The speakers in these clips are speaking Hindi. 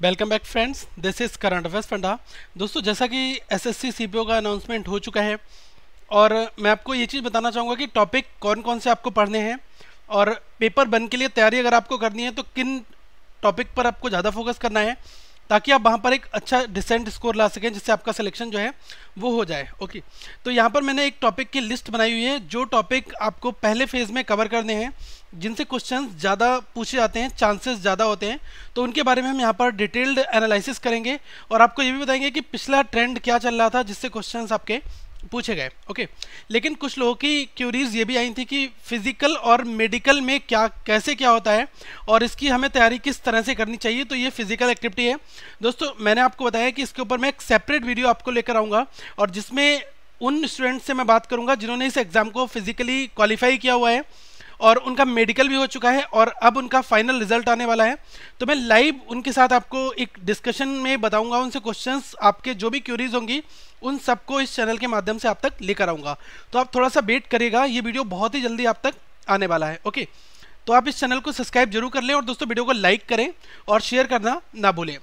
Welcome back friends, this is current affairs funda. दोस्तों, जैसा कि एसएससी सीपीओ का अनाउंसमेंट हो चुका है और मैं आपको ये चीज़ बताना चाहूँगा कि टॉपिक कौन कौन से आपको पढ़ने हैं और पेपर वन के लिए तैयारी अगर आपको करनी है तो किन टॉपिक पर आपको ज़्यादा फोकस करना है ताकि आप वहाँ पर एक अच्छा डिसेंट स्कोर ला सकें जिससे आपका सिलेक्शन जो है वो हो जाए। ओके, तो यहाँ पर मैंने एक टॉपिक की लिस्ट बनाई हुई है जो टॉपिक आपको पहले फेज़ में कवर करने हैं, जिनसे क्वेश्चंस ज़्यादा पूछे जाते हैं, चांसेस ज़्यादा होते हैं। तो उनके बारे में हम यहाँ पर डिटेल्ड एनालिसिस करेंगे और आपको ये भी बताएंगे कि पिछला ट्रेंड क्या चल रहा था जिससे क्वेश्चंस आपके पूछे गए। ओके, लेकिन कुछ लोगों की क्यूरीज ये भी आई थी कि फिजिकल और मेडिकल में क्या कैसे क्या होता है और इसकी हमें तैयारी किस तरह से करनी चाहिए। तो ये फिजिकल एक्टिविटी है दोस्तों, मैंने आपको बताया कि इसके ऊपर मैं एक सेपरेट वीडियो आपको लेकर आऊँगा और जिसमें उन स्टूडेंट्स से मैं बात करूँगा जिन्होंने इस एग्ज़ाम को फिजिकली क्वालिफाई किया हुआ है और उनका मेडिकल भी हो चुका है और अब उनका फाइनल रिजल्ट आने वाला है। तो मैं लाइव उनके साथ आपको एक डिस्कशन में बताऊंगा, उनसे क्वेश्चंस आपके जो भी क्यूरीज होंगी उन सबको इस चैनल के माध्यम से आप तक लेकर आऊंगा। तो आप थोड़ा सा वेट करिएगा, ये वीडियो बहुत ही जल्दी आप तक आने वाला है। ओके, तो आप इस चैनल को सब्सक्राइब जरूर कर लें और दोस्तों वीडियो को लाइक करें और शेयर करना ना भूलें।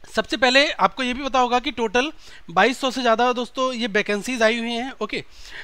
सबसे पहले आपको ये भी पता होगा कि टोटल 2200 से ज़्यादा दोस्तों ये वैकेंसीज आई हुई हैं। ओके,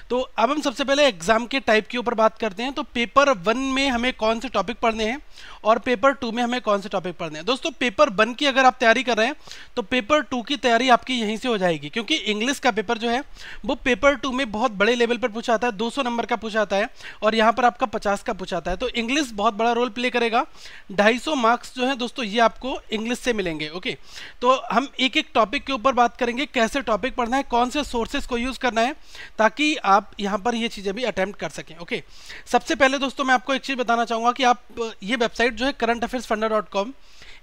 तो अब हम सबसे पहले एग्जाम के टाइप के ऊपर बात करते हैं। तो पेपर वन में हमें कौन से टॉपिक पढ़ने हैं और पेपर टू में हमें कौन से टॉपिक पढ़ने हैं। दोस्तों, पेपर वन की अगर आप तैयारी कर रहे हैं तो पेपर टू की तैयारी आपकी यहीं से हो जाएगी, क्योंकि इंग्लिश का पेपर जो है वो पेपर टू में बहुत बड़े लेवल पर पूछा आता है, 200 नंबर का पूछा आता है और यहाँ पर आपका 50 का पूछा आता है। तो इंग्लिश बहुत बड़ा रोल प्ले करेगा। 250 मार्क्स जो है दोस्तों ये आपको इंग्लिश से मिलेंगे। ओके, तो हम एक एक टॉपिक के ऊपर बात करेंगे, कैसे टॉपिक पढ़ना है, कौन से सोर्सेज को यूज करना है ताकि आप यहाँ पर ये चीजें भी अटेम्प्ट कर सकें। ओके, सबसे पहले दोस्तों मैं आपको एक चीज बताना चाहूंगा कि आप ये वेबसाइट जो है currentaffairsfunda.com,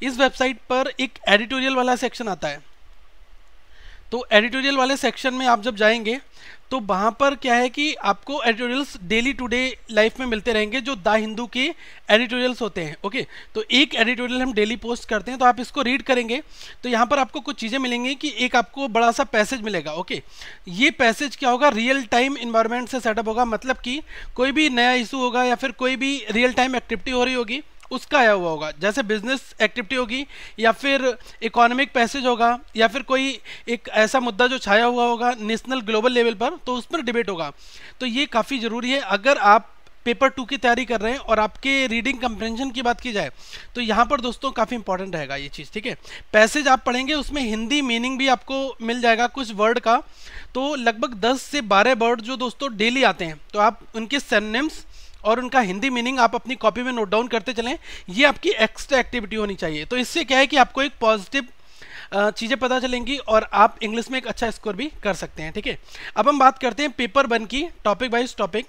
इस वेबसाइट पर एक एडिटोरियल वाला सेक्शन आता है। तो एडिटोरियल वाले सेक्शन में आप जब जाएंगे तो वहाँ पर क्या है कि आपको editorials daily to day life में मिलते रहेंगे जो द हिंदू के एडिटोरियल्स होते हैं। ओके, तो एक एडिटोरियल हम डेली पोस्ट करते हैं, तो आप इसको रीड करेंगे तो यहाँ पर आपको कुछ चीज़ें मिलेंगी कि एक आपको बड़ा सा पैसेज मिलेगा। ओके, ये पैसेज क्या होगा, रियल टाइम इन्वायरमेंट से सेटअप होगा, मतलब कि कोई भी नया इशू होगा या फिर कोई भी रियल टाइम एक्टिविटी हो रही होगी उसका आया हुआ होगा, जैसे बिजनेस एक्टिविटी होगी या फिर इकोनॉमिक पैसेज होगा या फिर कोई एक ऐसा मुद्दा जो छाया हुआ होगा नेशनल ग्लोबल लेवल पर, तो उस पर डिबेट होगा। तो ये काफ़ी ज़रूरी है अगर आप पेपर टू की तैयारी कर रहे हैं और आपके रीडिंग कंप्रेंशन की बात की जाए तो यहाँ पर दोस्तों काफ़ी इंपॉर्टेंट रहेगा ये चीज़। ठीक है, पैसेज आप पढ़ेंगे उसमें हिंदी मीनिंग भी आपको मिल जाएगा कुछ वर्ड का, तो लगभग 10 से 12 वर्ड जो दोस्तों डेली आते हैं तो आप उनके सिनोनिम्स और उनका हिंदी मीनिंग आप अपनी कॉपी में नोट डाउन करते चलें। ये आपकी एक्स्ट्रा एक्टिविटी होनी चाहिए। तो इससे क्या है कि आपको एक पॉजिटिव चीज़ें पता चलेंगी और आप इंग्लिश में एक अच्छा स्कोर भी कर सकते हैं। ठीक है, अब हम बात करते हैं पेपर वन की टॉपिक वाइज टॉपिक।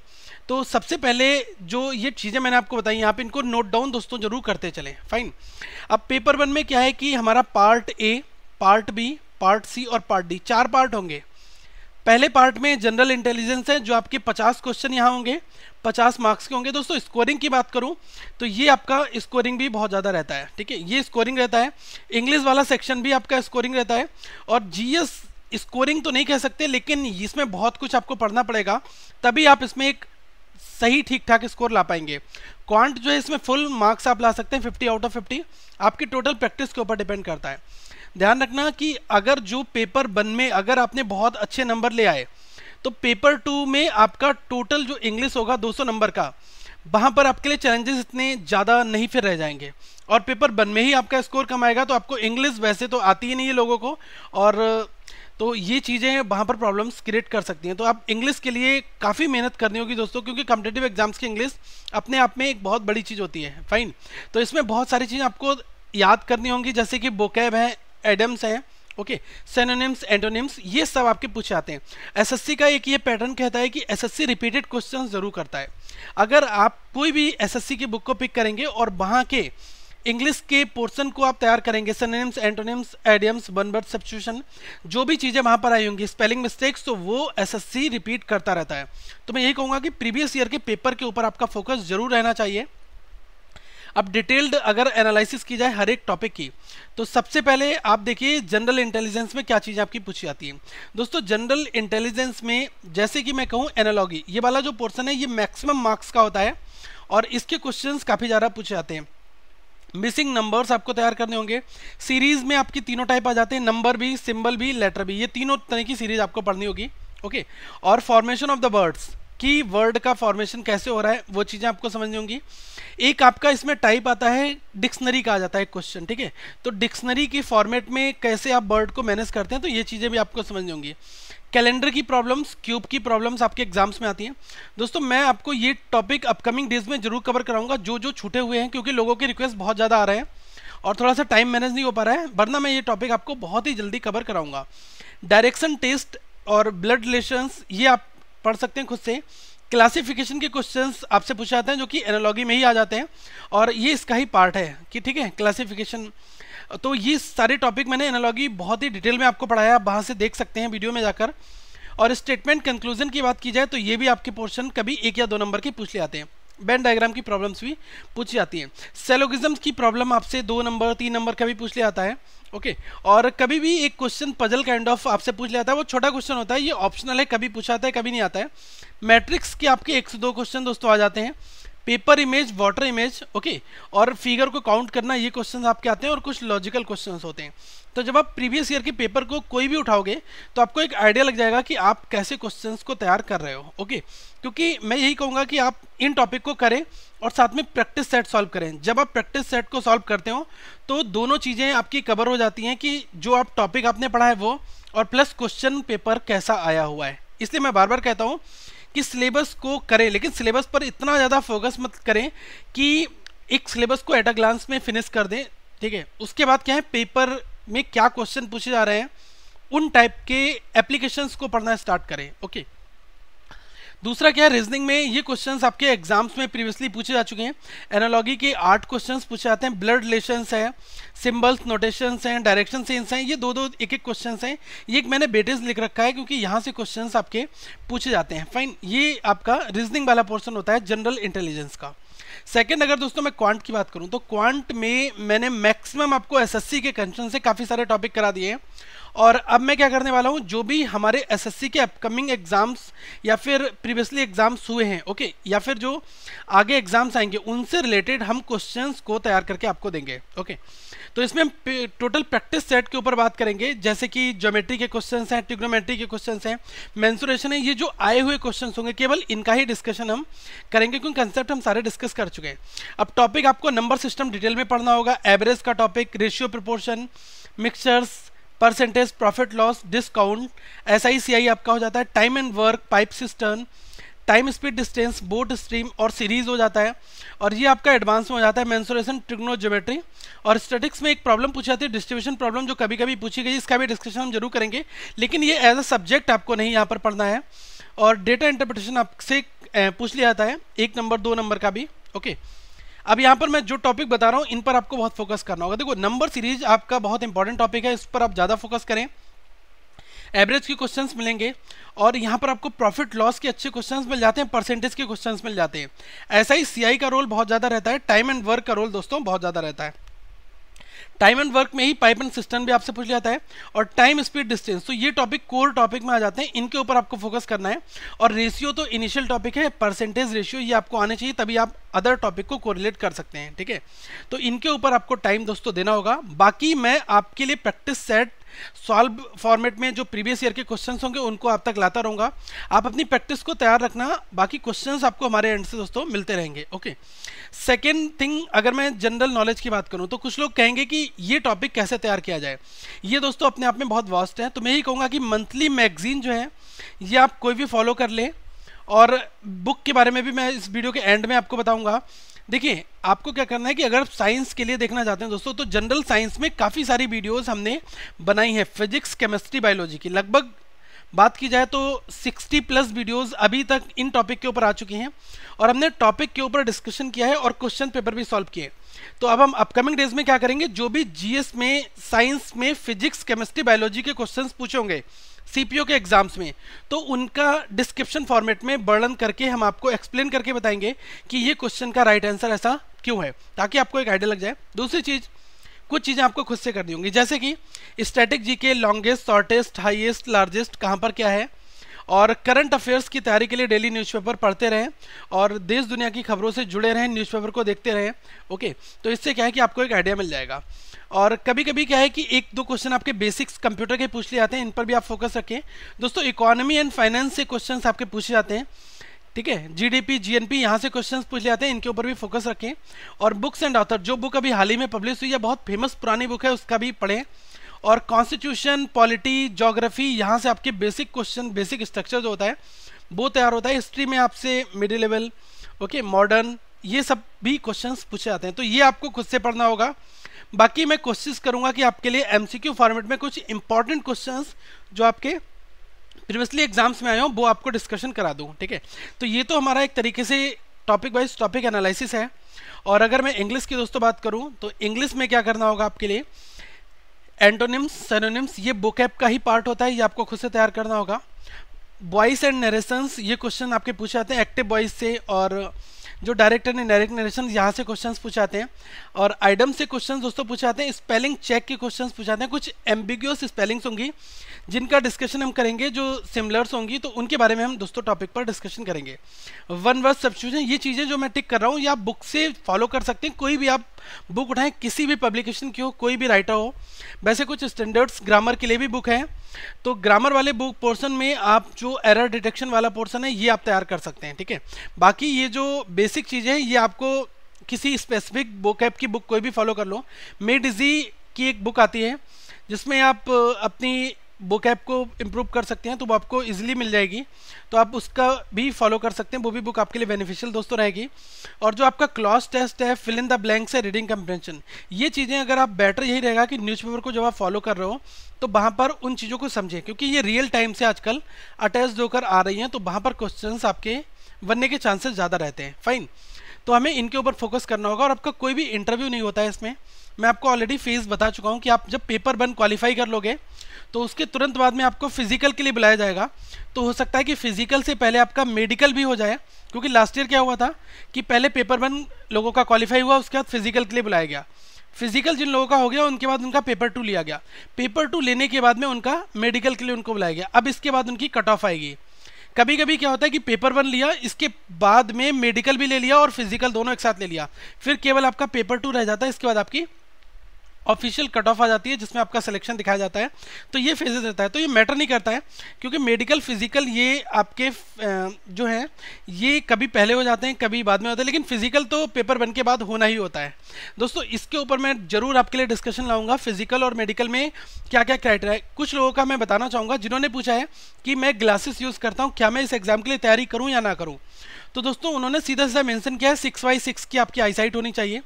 तो सबसे पहले जो ये चीज़ें मैंने आपको बताई आप इनको नोट डाउन दोस्तों जरूर करते चलें। फाइन, अब पेपर वन में क्या है कि हमारा part A, part B, part C और पार्ट डी 4 पार्ट होंगे। पहले पार्ट में जनरल इंटेलिजेंस है जो आपके 50 क्वेश्चन यहाँ होंगे, 50 मार्क्स के होंगे। दोस्तों स्कोरिंग की बात करूं तो ये आपका स्कोरिंग भी बहुत ज़्यादा रहता है। ठीक है, ये स्कोरिंग रहता है। इंग्लिश वाला सेक्शन भी आपका स्कोरिंग रहता है और जीएस स्कोरिंग तो नहीं कह सकते लेकिन इसमें बहुत कुछ आपको पढ़ना पड़ेगा तभी आप इसमें एक सही ठीक ठाक स्कोर ला पाएंगे। क्वांट जो है इसमें फुल मार्क्स आप ला सकते हैं 50 आउट ऑफ 50, आपकी टोटल प्रैक्टिस के ऊपर डिपेंड करता है। ध्यान रखना कि अगर जो पेपर वन में अगर आपने बहुत अच्छे नंबर ले आए तो पेपर टू में आपका टोटल जो इंग्लिश होगा 200 नंबर का, वहाँ पर आपके लिए चैलेंजेस इतने ज़्यादा नहीं फिर रह जाएंगे और पेपर वन में ही आपका स्कोर कम आएगा। तो आपको इंग्लिश वैसे तो आती ही नहीं है लोगों को और तो ये चीज़ें वहाँ पर प्रॉब्लम्स क्रिएट कर सकती हैं। तो आप इंग्लिश के लिए काफ़ी मेहनत करनी होगी दोस्तों, क्योंकि कॉम्पिटिटिव एग्जाम्स की इंग्लिश अपने आप में एक बहुत बड़ी चीज़ होती है। फाइन, तो इसमें बहुत सारी चीज़ें आपको याद करनी होंगी जैसे कि वोकैब है, एडम्स हैं, ओके, सिनोनिम्स, एंटोनिम्स, ये सब आपके पूछे आते हैं। एसएससी का एक ये पैटर्न कहता है कि एसएससी रिपीटेड क्वेश्चंस जरूर करता है। अगर आप कोई भी एसएससी की बुक को पिक करेंगे और वहाँ के इंग्लिश के पोर्शन को आप तैयार करेंगे, synonyms, antonyms, idioms, one word substitution, जो भी चीज़ें वहाँ पर आई होंगी, स्पेलिंग मिस्टेक्स, तो वो एसएससी रिपीट करता रहता है। तो मैं यही कहूँगा कि प्रीवियस ईयर के पेपर के ऊपर आपका फोकस जरूर रहना चाहिए। अब डिटेल्ड अगर एनालिसिस की जाए हर एक टॉपिक की तो सबसे पहले आप देखिए जनरल इंटेलिजेंस में क्या चीज़ आपकी पूछी जाती है। दोस्तों जनरल इंटेलिजेंस में जैसे कि मैं कहूँ एनालॉगी, ये वाला जो पोर्शन है ये मैक्सिमम मार्क्स का होता है और इसके क्वेश्चंस काफ़ी ज़्यादा पूछे जाते हैं। मिसिंग नंबर्स आपको तैयार करने होंगे। सीरीज में आपकी तीनों टाइप आ जाते हैं, नंबर भी, सिंबल भी, लेटर भी, ये तीनों तरह की सीरीज आपको पढ़नी होगी। ओके, और फॉर्मेशन ऑफ द वर्ड्स, कि वर्ड का फॉर्मेशन कैसे हो रहा है वो चीज़ें आपको समझनी होंगी। एक आपका इसमें टाइप आता है डिक्शनरी का आ जाता है क्वेश्चन, ठीक है, तो डिक्शनरी के फॉर्मेट में कैसे आप वर्ड को मैनेज करते हैं, तो ये चीज़ें भी आपको समझनी होंगी। कैलेंडर की प्रॉब्लम्स, क्यूब की प्रॉब्लम्स आपके एग्जाम्स में आती हैं। दोस्तों मैं आपको ये टॉपिक अपकमिंग डेज में जरूर कवर कराऊंगा, जो जो छूटे हुए हैं, क्योंकि लोगों के रिक्वेस्ट बहुत ज़्यादा आ रहे हैं और थोड़ा सा टाइम मैनेज नहीं हो पा रहा है, वरना मैं ये टॉपिक आपको बहुत ही जल्दी कवर कराऊंगा। डायरेक्शन टेस्ट और ब्लड रिलेशंस ये आप पढ़ सकते हैं खुद से। क्लासिफिकेशन के क्वेश्चंस आपसे पूछे जाते हैं जो कि एनालॉजी में ही आ जाते हैं, और ये इसका ही पार्ट है कि ठीक है क्लासिफिकेशन। तो ये सारे टॉपिक मैंने एनालॉजी बहुत ही डिटेल में आपको पढ़ाया, आप वहाँ से देख सकते हैं वीडियो में जाकर। और स्टेटमेंट कंक्लूजन की बात की जाए तो ये भी आपके पोर्शन कभी 1 या 2 नंबर के पूछ ले आते हैं। बेन डायग्राम की प्रॉब्लम्स भी पूछी जाती हैं। सेलोगिज्म्स की प्रॉब्लम आपसे 2 नंबर 3 नंबर का भी पूछ ले आता है। ओके, और कभी भी एक क्वेश्चन पजल काइंड ऑफ आपसे पूछ लेता है, वो छोटा क्वेश्चन होता है, ये ऑप्शनल है, कभी पूछा आता है कभी नहीं आता है। मैट्रिक्स के आपके 1 से 2 क्वेश्चन दोस्तों आ जाते हैं। Paper image, water image, okay, और फिगर को काउंट करना, ये क्वेश्चंस आपके आते हैं, और कुछ लॉजिकल क्वेश्चंस होते हैं। तो जब आप प्रीवियस ईयर के पेपर को कोई भी उठाओगे तो आपको एक आइडिया लग जाएगा कि आप कैसे क्वेश्चंस को तैयार कर रहे हो। ओके, क्योंकि मैं यही कहूँगा कि आप इन टॉपिक को करें और साथ में प्रैक्टिस सेट सॉल्व करें। जब आप प्रैक्टिस सेट को सॉल्व करते हो तो दोनों चीज़ें आपकी कवर हो जाती हैं, कि जो आप टॉपिक आपने पढ़ा है वो, और प्लस क्वेश्चन पेपर कैसा आया हुआ है। इसलिए मैं बार बार कहता हूँ कि सिलेबस को करें, लेकिन सिलेबस पर इतना ज़्यादा फोकस मत करें कि एक सिलेबस को एट अ ग्लांस में फिनिश कर दें, ठीक है। उसके बाद क्या है, पेपर में क्या क्वेश्चन पूछे जा रहे हैं उन टाइप के एप्लीकेशंस को पढ़ना स्टार्ट करें। ओके, दूसरा क्या है, रीजनिंग में ये क्वेश्चंस आपके एग्जाम्स में प्रीवियसली पूछे जा चुके हैं। एनालॉजी के 8 क्वेश्चंस पूछे जाते हैं। ब्लड रिलेशंस है, सिंबल्स, नोटेशंस हैं, डायरेक्शन सेंस हैं, ये 2-2 एक-एक क्वेश्चंस हैं। ये एक मैंने बेटेज लिख रखा है क्योंकि यहाँ से क्वेश्चंस आपके पूछे जाते हैं। फाइन, ये आपका रीजनिंग वाला पोर्शन होता है जनरल इंटेलिजेंस का। सेकंड, अगर दोस्तों मैं क्वांट की बात करूं तो क्वांट में मैंने मैक्सिमम आपको एसएससी के कंसर्न से काफ़ी सारे टॉपिक करा दिए हैं, और अब मैं क्या करने वाला हूं, जो भी हमारे एसएससी के अपकमिंग एग्जाम्स या फिर प्रीवियसली एग्जाम्स हुए हैं, ओके, या फिर जो आगे एग्जाम्स आएंगे उनसे रिलेटेड हम क्वेश्चंस को तैयार करके आपको देंगे। ओके, तो इसमें हम टोटल प्रैक्टिस सेट के ऊपर बात करेंगे, जैसे कि ज्योमेट्री के क्वेश्चंस हैं, ट्रिग्नोमेट्री के क्वेश्चंस हैं, मेंसुरेशन है, ये जो आए हुए क्वेश्चंस होंगे केवल इनका ही डिस्कशन हम करेंगे, क्योंकि कंसेप्ट हम सारे डिस्कस कर चुके हैं। अब टॉपिक आपको नंबर सिस्टम डिटेल में पढ़ना होगा, एवरेज का topic, ratio, proportion, mixtures, percentage, profit loss, discount, SI CI आपका हो जाता है, time and work, pipe system, time speed distance, boat stream और सीरीज हो जाता है, और ये आपका एडवांस में हो जाता है मेंसुरेशन, ट्रिग्नोमेट्री। और स्टैटिक्स में एक प्रॉब्लम पूछी जाती है डिस्ट्रीब्यूशन प्रॉब्लम, जो कभी कभी पूछी गई, इसका भी डिस्कशन हम जरूर करेंगे, लेकिन ये एज अ सब्जेक्ट आपको नहीं यहाँ पर पढ़ना है। और डेटा इंटरप्रिटेशन आपसे पूछ लिया जाता है 1 नंबर 2 नंबर का भी। ओके, अब यहाँ पर मैं जो टॉपिक बता रहा हूँ इन पर आपको बहुत फोकस करना होगा। देखो, नंबर सीरीज आपका बहुत इंपॉर्टेंट टॉपिक है, इस पर आप ज़्यादा फोकस करें। एवरेज के क्वेश्चंस मिलेंगे, और यहाँ पर आपको प्रॉफिट लॉस के अच्छे क्वेश्चंस मिल जाते हैं, परसेंटेज के क्वेश्चंस मिल जाते हैं। SI CI का रोल बहुत ज़्यादा रहता है, टाइम एंड वर्क का रोल दोस्तों बहुत ज़्यादा रहता है। टाइम एंड वर्क में ही पाइप एंड सिस्टम भी आपसे पूछ लिया जाता है, और टाइम स्पीड डिस्टेंस, तो ये टॉपिक कोर टॉपिक में आ जाते हैं, इनके ऊपर आपको फोकस करना है। और रेशियो तो इनिशियल टॉपिक है, परसेंटेज रेशियो ये आपको आने चाहिए, तभी आप अदर टॉपिक को कोरिलेट कर सकते हैं, ठीक है। तो इनके ऊपर आपको टाइम दोस्तों देना होगा। बाकी मैं आपके लिए प्रैक्टिस सेट सॉल्व फॉर्मेट में जो प्रीवियस ईयर के क्वेश्चंस होंगे उनको आप तक लाता रहूँगा। आप अपनी प्रैक्टिस को तैयार रखना, बाकी क्वेश्चंस आपको हमारे एंड से दोस्तों मिलते रहेंगे। ओके, सेकेंड थिंग, अगर मैं जनरल नॉलेज की बात करूं तो कुछ लोग कहेंगे कि ये टॉपिक कैसे तैयार किया जाए। ये दोस्तों अपने आप में बहुत वास्ट है, तो मैं यही कहूँगा कि मंथली मैगजीन जो है ये आप कोई भी फॉलो कर लें, और बुक के बारे में भी मैं इस वीडियो के एंड में आपको बताऊँगा। देखिए, आपको क्या करना है कि अगर आप साइंस के लिए देखना चाहते हैं दोस्तों, तो जनरल साइंस में काफ़ी सारी वीडियोस हमने बनाई हैं, फिजिक्स, केमिस्ट्री, बायोलॉजी की। लगभग बात की जाए तो 60+ वीडियोस अभी तक इन टॉपिक के ऊपर आ चुकी हैं, और हमने टॉपिक के ऊपर डिस्कशन किया है और क्वेश्चन पेपर भी सॉल्व किए। तो अब हम अपकमिंग डेज में क्या करेंगे, जो भी GS में, साइंस में, फिजिक्स, केमिस्ट्री, बायोलॉजी के क्वेश्चन पूछे होंगे CPO के एग्जाम्स में, तो उनका डिस्क्रिप्शन फॉर्मेट में वर्णन करके हम आपको एक्सप्लेन करके बताएंगे कि ये क्वेश्चन का राइट आंसर ऐसा क्यों है, ताकि आपको एक आइडिया लग जाए। दूसरी चीज़, कुछ चीज़ें आपको खुद से करनी होंगी, जैसे कि static GK, longest, shortest, highest, largest कहाँ पर क्या है, और करंट अफेयर्स की तैयारी के लिए डेली न्यूज़पेपर पढ़ते रहें और देश दुनिया की खबरों से जुड़े रहें, न्यूज़पेपर को देखते रहें। ओके, तो इससे क्या है कि आपको एक आइडिया मिल जाएगा। और कभी कभी क्या है कि एक दो क्वेश्चन आपके बेसिक्स कंप्यूटर के पूछ लिए जाते हैं, इन पर भी आप फोकस रखें। दोस्तों इकोनॉमी एंड फाइनेंस से क्वेश्चंस आपके पूछे जाते हैं, ठीक है, जीडीपी जीएनपी यहाँ से क्वेश्चंस पूछ जाते हैं, इनके ऊपर भी फोकस रखें। और बुक्स एंड ऑथर, जो बुक अभी हाल ही में पब्लिश हुई है, बहुत फेमस पुरानी बुक है, उसका भी पढ़ें। और कॉन्स्टिट्यूशन, पॉलिटी, ज्योग्राफी, यहाँ से आपके बेसिक क्वेश्चन, बेसिक स्ट्रक्चर जो होता है वो तैयार होता है। हिस्ट्री में आपसे मिडिल लेवल, ओके, मॉडर्न, ये सब भी क्वेश्चंस पूछे जाते हैं, तो ये आपको खुद से पढ़ना होगा। बाकी मैं कोशिश करूंगा कि आपके लिए एमसीक्यू फॉर्मेट में कुछ इंपॉर्टेंट क्वेश्चंस जो आपके प्रीवियसली एग्जाम्स में आए हो वो आपको डिस्कशन करा दूं, ठीक है। तो ये तो हमारा एक तरीके से टॉपिक वाइज टॉपिक एनालिसिस है। और अगर मैं इंग्लिश की दोस्तों बात करूं तो इंग्लिश में क्या करना होगा आपके लिए, एंटोनिम्स, सिनोनिम्स, ये वोकैब का ही पार्ट होता है, ये आपको खुद से तैयार करना होगा। वॉइस एंड नरेशंस, ये क्वेश्चन आपके पूछे जाते हैं एक्टिव वॉइस से, और जो डायरेक्ट एंड इनडायरेक्ट नरेशन, यहाँ से क्वेश्चंस पूछे जाते हैं। और आइटम से क्वेश्चंस दोस्तों पूछे जाते हैं। स्पेलिंग चेक के क्वेश्चंस पूछे जाते हैं, कुछ एम्बिग्यूअस स्पेलिंग्स होंगी जिनका डिस्कशन हम करेंगे, जो सिमिलर्स होंगी तो उनके बारे में हम दोस्तों टॉपिक पर डिस्कशन करेंगे। वन वर्ड सब्स्टिट्यूशन, ये चीज़ें जो मैं टिक कर रहा हूँ ये आप बुक से फॉलो कर सकते हैं, कोई भी आप बुक उठाएं, किसी भी पब्लिकेशन की हो, कोई भी राइटर हो। वैसे कुछ स्टैंडर्ड्स ग्रामर के लिए भी बुक है, तो ग्रामर वाले बुक पोर्शन में आप जो एरर डिटेक्शन वाला पोर्शन है ये आप तैयार कर सकते हैं, ठीक है। बाकी ये जो बेसिक चीज़ें हैं ये आपको किसी स्पेसिफिक वोकैब की बुक कोई भी फॉलो कर लो। मेड इजी की एक बुक आती है जिसमें आप अपनी वोकैब को इम्प्रूव कर सकते हैं, तो वो आपको इजीली मिल जाएगी, तो आप उसका भी फॉलो कर सकते हैं, वो भी बुक आपके लिए बेनिफिशियल दोस्तों रहेगी। और जो आपका क्लॉज टेस्ट है, फिल इन द ब्लैंक्स है, रीडिंग कंप्रेंशन, ये चीज़ें अगर आप बेटर यही रहेगा कि न्यूज़पेपर को जब आप फॉलो कर रहे हो तो वहाँ पर उन चीज़ों को समझें, क्योंकि ये रियल टाइम से आजकल अटैच होकर आ रही हैं, तो वहाँ पर क्वेश्चंस आपके बनने के चांसेस ज़्यादा रहते हैं। फाइन, तो हमें इनके ऊपर फोकस करना होगा। और आपका कोई भी इंटरव्यू नहीं होता है इसमें, मैं आपको ऑलरेडी फेज बता चुका हूँ कि आप जब पेपर 1 क्वालिफाई कर लोगे तो उसके तुरंत बाद में आपको फिजिकल के लिए बुलाया जाएगा। तो हो सकता है कि फिजिकल से पहले आपका मेडिकल भी हो जाए, क्योंकि लास्ट ईयर क्या हुआ था कि पहले पेपर 1 लोगों का क्वालिफाई हुआ, उसके बाद फिजिकल के लिए बुलाया गया। फिजिकल जिन लोगों का हो गया उनके बाद उनका पेपर 2 लिया गया, पेपर 2 लेने के बाद में उनका मेडिकल के लिए उनको बुलाया गया। अब इसके बाद उनकी कट ऑफ आएगी। कभी कभी क्या होता है कि पेपर 1 लिया, इसके बाद में मेडिकल भी ले लिया और फिजिकल दोनों एक साथ ले लिया, फिर केवल आपका पेपर 2 रह जाता है, इसके बाद आपकी ऑफिशियल कट ऑफ आ जाती है जिसमें आपका सिलेक्शन दिखाया जाता है। तो ये फेजेस रहता है, तो ये मैटर नहीं करता है, क्योंकि मेडिकल फिजिकल ये आपके जो है ये कभी पहले हो जाते हैं कभी बाद में होते हैं, लेकिन फिजिकल तो पेपर 1 के बाद होना ही होता है। दोस्तों इसके ऊपर मैं जरूर आपके लिए डिस्कशन लाऊंगा, फिजिकल और मेडिकल में क्या क्या क्राइटेरिया है। कुछ लोगों का मैं बताना चाहूँगा जिन्होंने पूछा है कि मैं ग्लासेस यूज़ करता हूँ, क्या मैं इस एग्जाम के लिए तैयारी करूँ या ना करूँ। तो दोस्तों उन्होंने सीधा सीधा मेंशन किया है 6x6 की आपकी आईसाइट होनी चाहिए,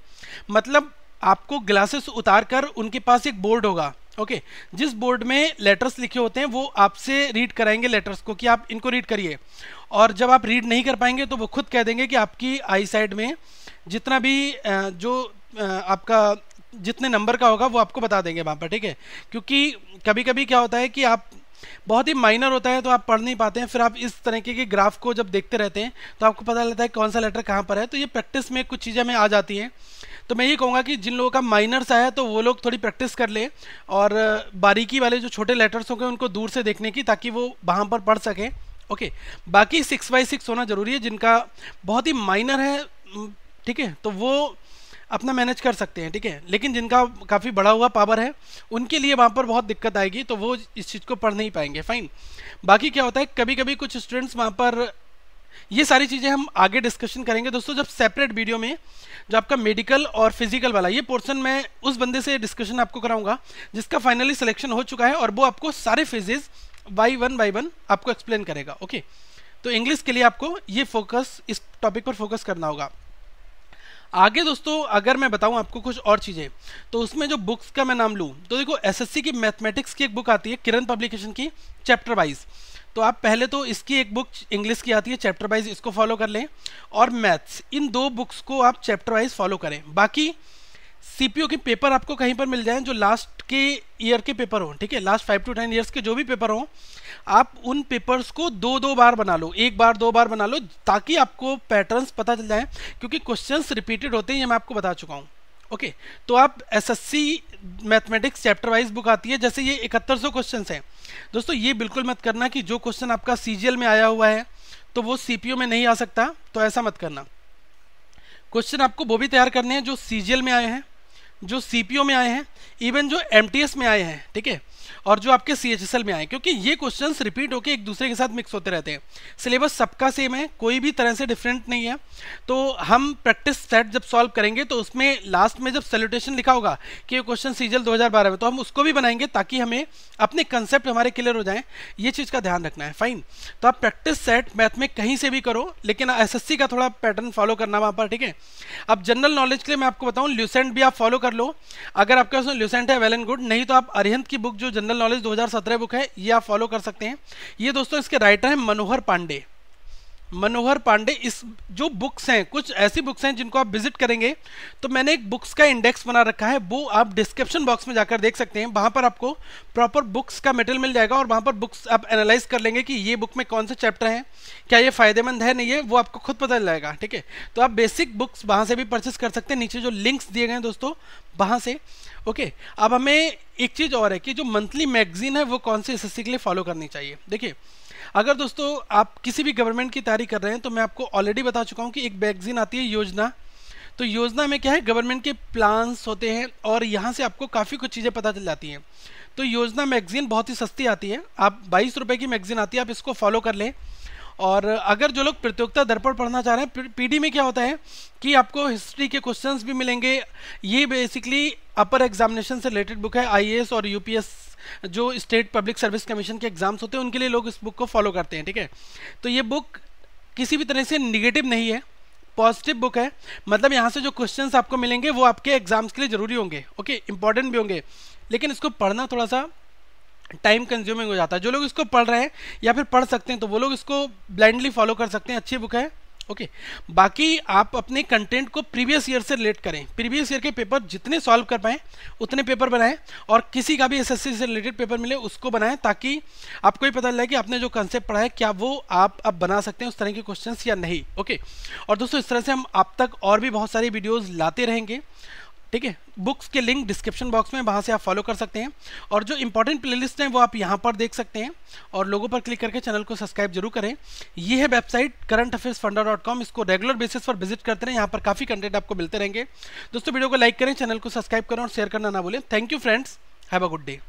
मतलब आपको ग्लासेस उतार कर उनके पास एक बोर्ड होगा, ओके, जिस बोर्ड में लेटर्स लिखे होते हैं वो आपसे रीड कराएंगे लेटर्स को कि आप इनको रीड करिए। और जब आप रीड नहीं कर पाएंगे तो वो खुद कह देंगे कि आपकी आई साइड में जितना भी जो आपका जितने नंबर का होगा वो आपको बता देंगे वहाँ पर, ठीक है। क्योंकि कभी कभी क्या होता है कि आप बहुत ही माइनर होता है तो आप पढ़ नहीं पाते हैं, फिर आप इस तरीके के ग्राफ को जब देखते रहते हैं तो आपको पता लगता है कौन सा लेटर कहाँ पर है। तो ये प्रैक्टिस में कुछ चीज़ें हमें आ जाती हैं, तो मैं ये कहूँगा कि जिन लोगों का माइनर्स आया तो वो लोग थोड़ी प्रैक्टिस कर ले, और बारीकी वाले जो छोटे लेटर्स होंगे उनको दूर से देखने की, ताकि वो वहाँ पर पढ़ सकें, ओके। बाकी 6x6 होना जरूरी है, जिनका बहुत ही माइनर है, ठीक है, तो वो अपना मैनेज कर सकते हैं, ठीक है। लेकिन जिनका काफ़ी बड़ा हुआ पावर है उनके लिए वहाँ पर बहुत दिक्कत आएगी, तो वो इस चीज़ को पढ़ नहीं पाएंगे। फाइन, बाकी क्या होता है कभी कभी कुछ स्टूडेंट्स वहाँ पर, ये सारी चीज़ें हम आगे डिस्कशन करेंगे दोस्तों जब सेपरेट वीडियो में, जो आपका मेडिकल और फिजिकल वाला ये पोर्शन मैं उस बंदे से डिस्कशन आपको कराऊंगा जिसका फाइनली सिलेक्शन हो चुका है, और वो आपको सारे फेजेस बाई वन आपको एक्सप्लेन करेगा, ओके। तो इंग्लिश के लिए आपको ये फोकस, इस टॉपिक पर फोकस करना होगा। आगे दोस्तों अगर मैं बताऊं आपको कुछ और चीज़ें, तो उसमें जो बुक्स का मैं नाम लूं तो देखो एसएससी की मैथमेटिक्स की एक बुक आती है किरण पब्लिकेशन की, चैप्टर वाइज। तो आप पहले तो इसकी एक बुक इंग्लिश की आती है चैप्टर वाइज, इसको फॉलो कर लें, और मैथ्स, इन 2 बुक्स को आप चैप्टर वाइज फॉलो करें। बाकी सीपीओ के पेपर आपको कहीं पर मिल जाएं जो लास्ट के ईयर के पेपर हों, ठीक है, लास्ट 5 to 10 ईयर्स के जो भी पेपर हों, आप उन पेपर्स को 2-2 बार बना लो, 1 बार 2 बार बना लो, ताकि आपको पैटर्न्स पता चल जाए, क्योंकि क्वेश्चंस रिपीटेड होते हैं, ये मैं आपको बता चुका हूँ, ओके, तो आप SSC mathematics chapter wise book आती है, जैसे ये 7100 क्वेश्चन हैं दोस्तों, ये बिल्कुल मत करना कि जो क्वेश्चन आपका सीजीएल में आया हुआ है तो वो सीपीयू में नहीं आ सकता, तो ऐसा मत करना। क्वेश्चन आपको वो भी तैयार करने हैं जो सीजीएल में आए हैं, जो सीपीओ में आए हैं, इवन जो एमटीएस में आए हैं, ठीक है, और जो आपके सीएचएसएल में आए, क्योंकि ये क्वेश्चंस रिपीट होके एक दूसरे के साथ मिक्स होते रहते हैं। सिलेबस सबका सेम है, कोई भी तरह से डिफरेंट नहीं है। तो हम प्रैक्टिस सेट जब सॉल्व करेंगे तो उसमें लास्ट में जब सॉल्यूशन लिखा होगा कि ये क्वेश्चन सीजीएल 2012 में, तो हम उसको भी बनाएंगे ताकि हमें अपने कंसेप्ट हमारे क्लियर हो जाए। ये चीज़ का ध्यान रखना है, फाइन। तो आप प्रैक्टिस सेट मैथ में कहीं से भी करो, लेकिन एसएससी का थोड़ा पैटर्न फॉलो करना वहाँ पर, ठीक है। अब जनरल नॉलेज के लिए मैं आपको बताऊँ, ल्यूसेंट भी आप फॉलो कर लो, अगर आपके पास ल्यूसेंट है वेल एंड गुड, नहीं तो आप अरिहंत की बुक जो जनरल नॉलेज 2017 बुक है ये आप फॉलो कर सकते हैं। ये दोस्तों इसके राइटर हैं मनोहर पांडे। मनोहर पांडे, इस जो बुक्स हैं कुछ ऐसी बुक्स हैं जिनको आप विजिट करेंगे तो मैंने एक बुक्स का इंडेक्स बना रखा है, वो आप डिस्क्रिप्शन बॉक्स में जाकर देख सकते हैं। वहां पर आपको प्रॉपर बुक्स का मटेरियल मिल जाएगा और वहां पर बुक्स आप एनालाइज कर लेंगे कि ये बुक में कौन से चैप्टर हैं, क्या ये फायदेमंद है नहीं है, वो आपको खुद पता चल जाएगा, ठीक है। तो आप बेसिक बुक्स वहां से भी परचेस कर सकते हैं, नीचे जो लिंक्स दिए गए हैं दोस्तों वहां से। ओके, अब हमें एक चीज़ और है कि जो मंथली मैगजीन है वो कौन सी एसएससी के लिए फॉलो करनी चाहिए। देखिए, अगर दोस्तों आप किसी भी गवर्नमेंट की तैयारी कर रहे हैं तो मैं आपको ऑलरेडी बता चुका हूं कि एक मैगजीन आती है योजना। तो योजना में क्या है, गवर्नमेंट के प्लान्स होते हैं और यहाँ से आपको काफ़ी कुछ चीज़ें पता चल जाती हैं। तो योजना मैगजीन बहुत ही सस्ती आती है, आप 22 रुपये की मैगजीन आती है, आप इसको फॉलो कर लें। और अगर जो लोग प्रतियोगिता दर्पण पढ़ना चाह रहे हैं, पीडी में क्या होता है कि आपको हिस्ट्री के क्वेश्चंस भी मिलेंगे। ये बेसिकली अपर एग्जामिनेशन से रिलेटेड बुक है, आईएएस और यूपीएस जो स्टेट पब्लिक सर्विस कमीशन के एग्जाम्स होते हैं उनके लिए लोग इस बुक को फॉलो करते हैं, ठीक है। तो ये बुक किसी भी तरह से निगेटिव नहीं है, पॉजिटिव बुक है। मतलब यहाँ से जो क्वेश्चंस आपको मिलेंगे वो आपके एग्जाम्स के लिए जरूरी होंगे, ओके, इंपॉर्टेंट भी होंगे, लेकिन इसको पढ़ना थोड़ा सा टाइम कंज्यूमिंग हो जाता है। जो लोग इसको पढ़ रहे हैं या फिर पढ़ सकते हैं तो वो लोग इसको ब्लाइंडली फॉलो कर सकते हैं, अच्छी बुक है, ओके। बाकी आप अपने कंटेंट को प्रीवियस ईयर से रिलेट करें, प्रीवियस ईयर के पेपर जितने सॉल्व कर पाएँ उतने पेपर बनाएं, और किसी का भी एसएससी से रिलेटेड पेपर मिले उसको बनाएं, ताकि आपको ही पता चले कि आपने जो कंसेप्ट पढ़ा है क्या वो आप अब बना सकते हैं उस तरह के क्वेश्चंस या नहीं, ओके। और दोस्तों इस तरह से हम आप तक और भी बहुत सारी वीडियोज़ लाते रहेंगे, ठीक है। बुक्स के लिंक डिस्क्रिप्शन बॉक्स में, वहां से आप फॉलो कर सकते हैं, और जो इंपॉर्टेंट प्लेलिस्ट हैं वो आप यहां पर देख सकते हैं, और लोगों पर क्लिक करके चैनल को सब्सक्राइब जरूर करें। ये है वेबसाइट currentaffairsfunda.com, इसको रेगुलर बेसिस पर विजिट करते रहें, यहाँ पर काफ़ी कंटेंट आपको मिलते रहेंगे। दोस्तों वीडियो को लाइक करें, चैनल को सब्सक्राइब करें और शेयर करना ना भूलें। Thank you friends, have a good day.